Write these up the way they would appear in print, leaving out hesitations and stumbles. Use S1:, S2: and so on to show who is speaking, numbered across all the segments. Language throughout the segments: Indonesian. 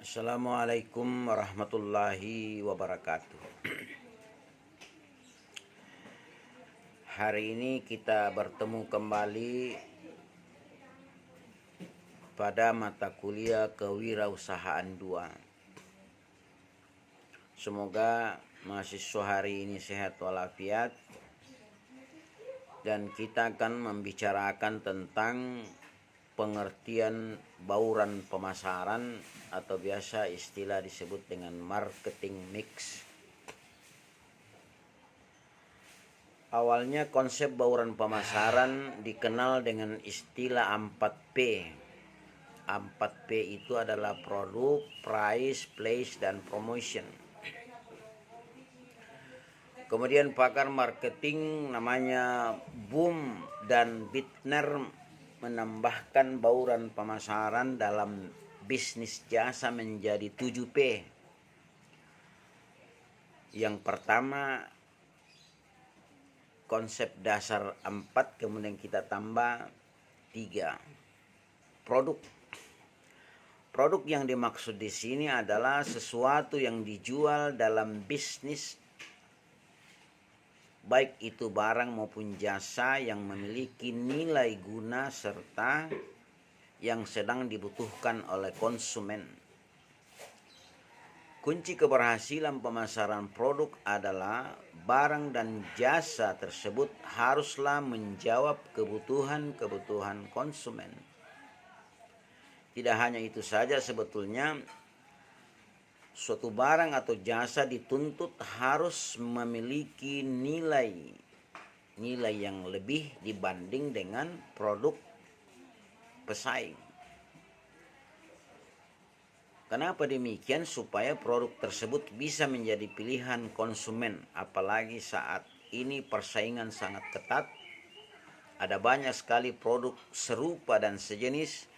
S1: Assalamualaikum warahmatullahi wabarakatuh. Hari ini kita bertemu kembali pada mata kuliah Kewirausahaan 2. Semoga mahasiswa hari ini sehat walafiat, dan kita akan membicarakan tentang pengertian bauran pemasaran atau biasa istilah disebut dengan marketing mix. Awalnya konsep bauran pemasaran dikenal dengan istilah 4P. 4P itu adalah produk, price, place, dan promotion. Kemudian pakar marketing namanya Boom dan Bittner menambahkan bauran pemasaran dalam bisnis jasa menjadi 7P. Yang pertama, konsep dasar 4, kemudian kita tambah 3. Produk. Produk yang dimaksud di sini adalah sesuatu yang dijual dalam bisnis, baik itu barang maupun jasa yang memiliki nilai guna serta yang sedang dibutuhkan oleh konsumen. Kunci keberhasilan pemasaran produk adalah barang dan jasa tersebut haruslah menjawab kebutuhan konsumen. Tidak hanya itu saja, sebetulnya suatu barang atau jasa dituntut harus memiliki nilai yang lebih dibanding dengan produk pesaing. Kenapa demikian? Supaya produk tersebut bisa menjadi pilihan konsumen, apalagi saat ini persaingan sangat ketat. Ada banyak sekali produk serupa dan sejenis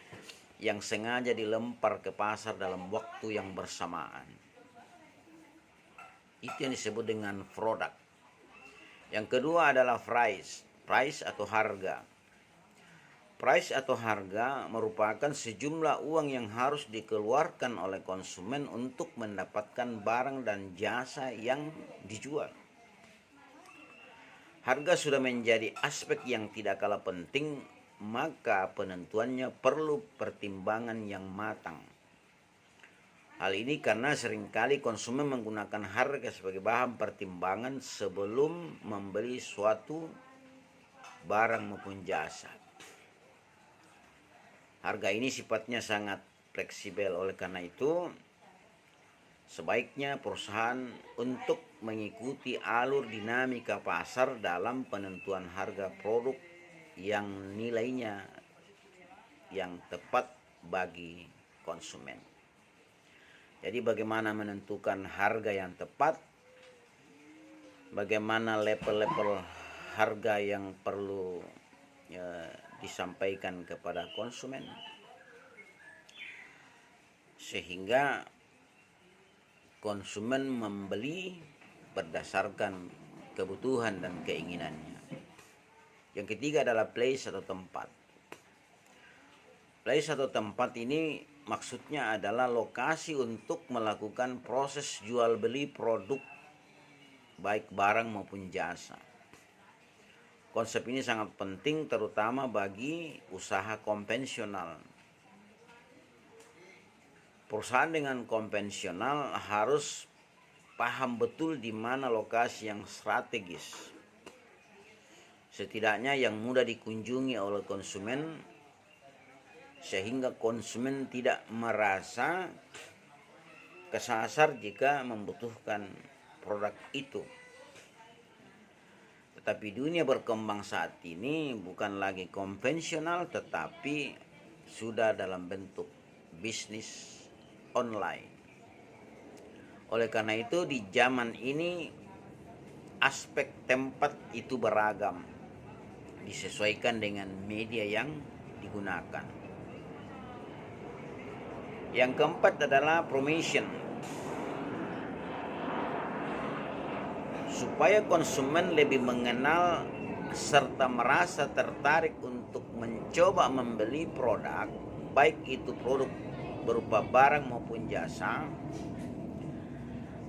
S1: yang sengaja dilempar ke pasar dalam waktu yang bersamaan. Itu yang disebut dengan produk. Yang kedua adalah price atau harga. Price atau harga merupakan sejumlah uang yang harus dikeluarkan oleh konsumen untuk mendapatkan barang dan jasa yang dijual. Harga sudah menjadi aspek yang tidak kalah penting, maka penentuannya perlu pertimbangan yang matang. Hal ini karena seringkali konsumen menggunakan harga sebagai bahan pertimbangan sebelum membeli suatu barang maupun jasa. Harga ini sifatnya sangat fleksibel, oleh karena itu sebaiknya perusahaan untuk mengikuti alur dinamika pasar dalam penentuan harga produk yang nilainya yang tepat bagi konsumen. Jadi bagaimana menentukan harga yang tepat, bagaimana level-level harga yang perlu disampaikan kepada konsumen, sehingga konsumen membeli berdasarkan kebutuhan dan keinginannya. Yang ketiga adalah place atau tempat. Place atau tempat ini maksudnya adalah lokasi untuk melakukan proses jual beli produk, baik barang maupun jasa. Konsep ini sangat penting terutama bagi usaha konvensional. Perusahaan dengan konvensional harus paham betul di mana lokasi yang strategis, setidaknya yang mudah dikunjungi oleh konsumen, sehingga konsumen tidak merasa kesasar jika membutuhkan produk itu. Tetapi dunia berkembang saat ini bukan lagi konvensional, tetapi sudah dalam bentuk bisnis online. Oleh karena itu di zaman ini aspek tempat itu beragam, disesuaikan dengan media yang digunakan. Yang keempat adalah promotion. Supaya konsumen lebih mengenal serta merasa tertarik untuk mencoba membeli produk, baik itu produk berupa barang maupun jasa.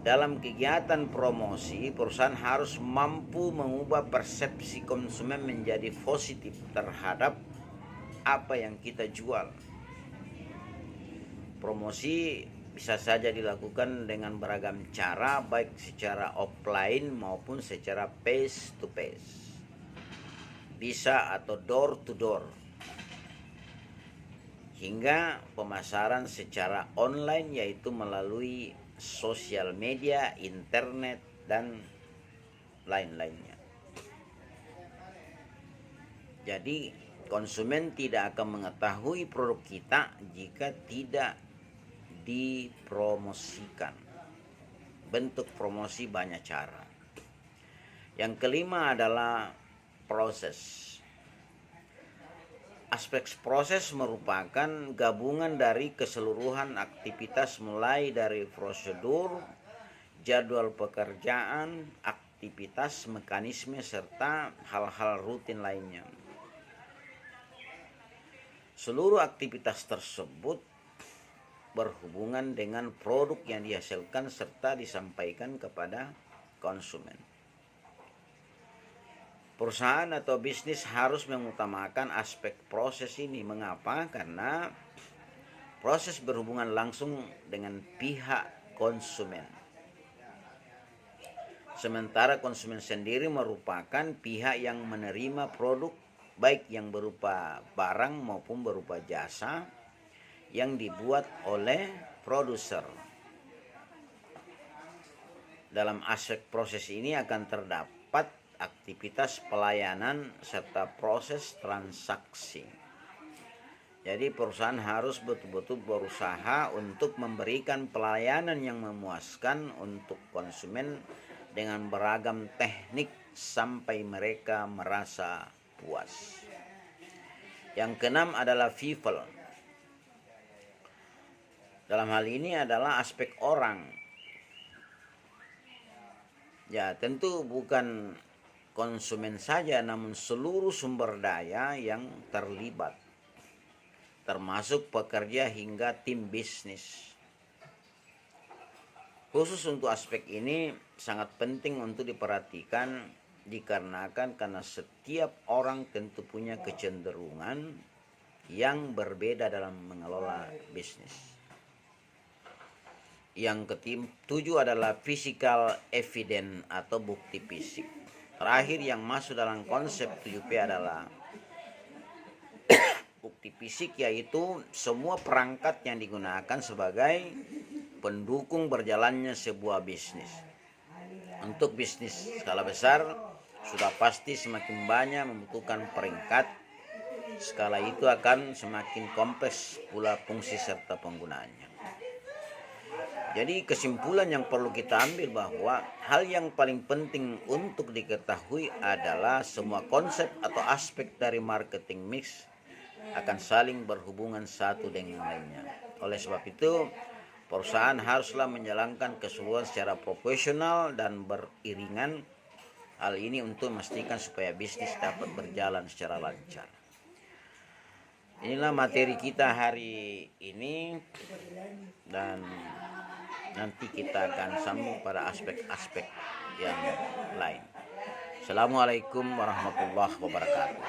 S1: Dalam kegiatan promosi, perusahaan harus mampu mengubah persepsi konsumen menjadi positif terhadap apa yang kita jual. Promosi bisa saja dilakukan dengan beragam cara, baik secara offline maupun secara face to face. Bisa atau door to door. Hingga pemasaran secara online, yaitu melalui sosial media, internet, dan lain-lainnya. Jadi konsumen tidak akan mengetahui produk kita jika tidak dipromosikan. Bentuk promosi banyak cara. Yang kelima adalah proses. Aspek proses merupakan gabungan dari keseluruhan aktivitas mulai dari prosedur, jadwal pekerjaan, aktivitas, mekanisme, serta hal-hal rutin lainnya. Seluruh aktivitas tersebut berhubungan dengan produk yang dihasilkan serta disampaikan kepada konsumen. Perusahaan atau bisnis harus mengutamakan aspek proses ini. Mengapa? Karena proses berhubungan langsung dengan pihak konsumen. Sementara konsumen sendiri merupakan pihak yang menerima produk, baik yang berupa barang maupun berupa jasa yang dibuat oleh produser. Dalam aspek proses ini akan terdapat aktivitas pelayanan serta proses transaksi. Jadi perusahaan harus betul-betul berusaha untuk memberikan pelayanan yang memuaskan untuk konsumen dengan beragam teknik sampai mereka merasa puas. Yang keenam adalah people. Dalam hal ini adalah aspek orang. Ya, tentu bukan konsumen saja, namun seluruh sumber daya yang terlibat, termasuk pekerja hingga tim bisnis. Khusus untuk aspek ini sangat penting untuk diperhatikan dikarenakan karena setiap orang tentu punya kecenderungan yang berbeda dalam mengelola bisnis. Yang ketujuh adalah physical evidence atau bukti fisik. Terakhir yang masuk dalam konsep 7P adalah bukti fisik, yaitu semua perangkat yang digunakan sebagai pendukung berjalannya sebuah bisnis. Untuk bisnis skala besar, sudah pasti semakin banyak membutuhkan peringkat. Skala itu akan semakin kompleks pula fungsi serta penggunaannya. Jadi kesimpulan yang perlu kita ambil bahwa hal yang paling penting untuk diketahui adalah semua konsep atau aspek dari marketing mix akan saling berhubungan satu dengan lainnya. Oleh sebab itu, perusahaan haruslah menjalankan keseluruhan secara profesional dan beriringan. Hal ini untuk memastikan supaya bisnis dapat berjalan secara lancar. Inilah materi kita hari ini, dan nanti kita akan sambung pada aspek-aspek yang lain. Assalamualaikum warahmatullahi wabarakatuh.